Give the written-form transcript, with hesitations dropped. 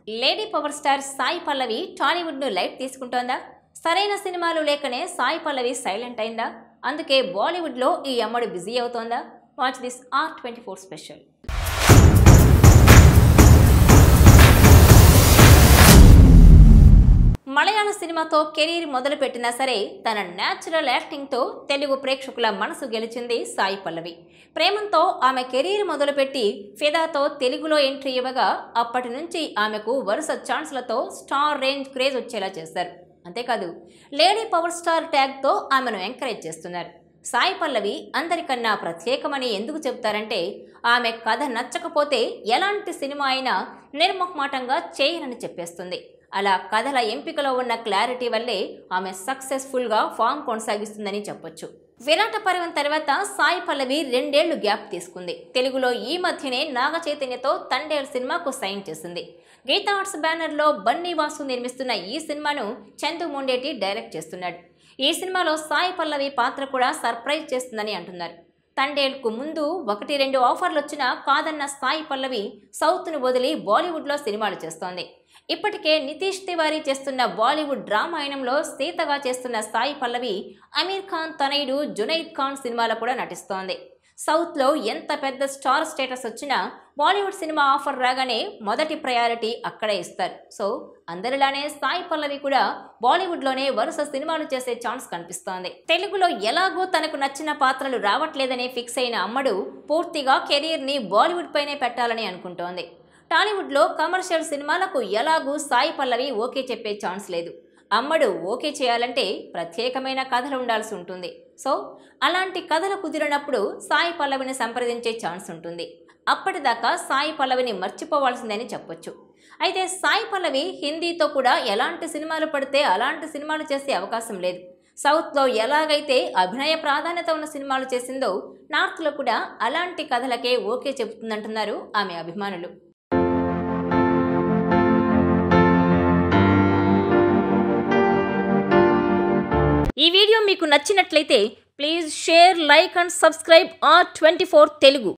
Lady power star Sai Pallavi Tollywood ను light తీసుకుంటోందా? సరైన సినిమాలు లేకనే సాయి పల్లవి సైలెంట్ అయిందా? అందుకే బాలీవుడ్ లో ఈ అమ్మడు బిజీ అవుతోందా? Watch this R24 special. Malayala సినిమాతో కెరీర్ మొదలుపెట్టినా సరే తన న్యాచురల్ యాక్టింగ్తో తెలుగు ప్రేక్షకుల మనసు గెలిచింది సాయి పల్లవి. ప్రేమంతో ఆమె కెరీర్ మొదలుపెట్టి ఫిదాతో తెలుగులో ఎంట్రీ ఇవ్వగా అప్పటి నుంచి ఆమెకు వరుస ఛాన్స్లతో స్టార్ రేంజ్ క్రేజ్ వచ్చేలా చేశారు. అంతేకాదు లేడీ పవర్ స్టార్ ట్యాగ్తో ఆమెను ఎంకరేజ్ చేస్తున్నారు. సాయి పల్లవి అందరికన్నా ప్రత్యేకమని ఎందుకు చెబుతారంటే ఆమె కథ నచ్చకపోతే ఎలాంటి సినిమా అయినా నిర్మోహమాటంగా చేయనని చెప్పేస్తుంది. అలా కథల ఎంపికలో ఉన్న క్లారిటీ వల్లే ఆమె సక్సెస్ఫుల్గా ఫామ్ కొనసాగిస్తుందని చెప్పొచ్చు. విరాట పర్వం తర్వాత సాయి పల్లవి 2 ఏళ్లు గ్యాప్ తీసుకుంది. తెలుగులో ఈ మధ్యనే నాగ చైతన్యతో తండేల్ సినిమాకు సైన్ చేసింది. గీతా ఆర్ట్స్ బ్యానర్లో బన్నీ వాసు నిర్మిస్తున్న ఈ సినిమాను చందు మొండేటి డైరెక్ట్ చేస్తున్నాడు. ఈ సినిమాలో సాయి పల్లవి పాత్ర కూడా సర్ప్రైజ్ చేస్తుందని అంటున్నారు. తండేల్కు ముందు 1-2 ఆఫర్లు వచ్చినా కాదన్న సాయి పల్లవి సౌత్ను వదిలి బాలీవుడ్లో సినిమాలు చేస్తోంది. ఇప్పటికే నితీష్ తివారీ చేస్తున్న బాలీవుడ్ డ్రామాయణంలో సీతగా చేస్తున్న సాయి పల్లవి అమీర్ ఖాన్ తనయుడు జునైద్ ఖాన్ సినిమాలో కూడా నటిస్తోంది. సౌత్లో ఎంత పెద్ద స్టార్ స్టేటస్ వచ్చినా బాలీవుడ్ సినిమా ఆఫర్ రాగానే మొదటి ప్రయారిటీ అక్కడే ఇస్తారు. సో అందరిలానే సాయి పల్లవి కూడా బాలీవుడ్లోనే వరుస సినిమాలు చేసే ఛాన్స్ కనిపిస్తోంది. తెలుగులో ఎలాగో తనకు నచ్చిన పాత్రలు రావట్లేదని ఫిక్స్ అయిన అమ్మడు పూర్తిగా కెరీర్ని బాలీవుడ్ పైనే పెట్టాలని అనుకుంటోంది. టాలీవుడ్లో కమర్షియల్ సినిమాలకు ఎలాగూ సాయి పల్లవి ఓకే చెప్పే ఛాన్స్ లేదు. అమ్మడు ఓకే చేయాలంటే ప్రత్యేకమైన కథలు ఉండాల్సి ఉంటుంది. సో అలాంటి కథలు కుదిరినప్పుడు సాయి పల్లవిని సంప్రదించే ఛాన్స్ ఉంటుంది. అప్పటిదాకా సాయి పల్లవిని మర్చిపోవాల్సిందని చెప్పొచ్చు. అయితే సాయి పల్లవి హిందీతో కూడా ఎలాంటి సినిమాలు పడితే అలాంటి సినిమాలు చేసే అవకాశం లేదు. సౌత్లో ఎలాగైతే అభినయ ప్రాధాన్యత ఉన్న సినిమాలు చేసిందో నార్త్లో కూడా అలాంటి కథలకే ఓకే చెబుతుందంటున్నారు ఆమె అభిమానులు. ఈ వీడియో మీకు నచ్చినట్లయితే please share, like and subscribe R24 Telugu.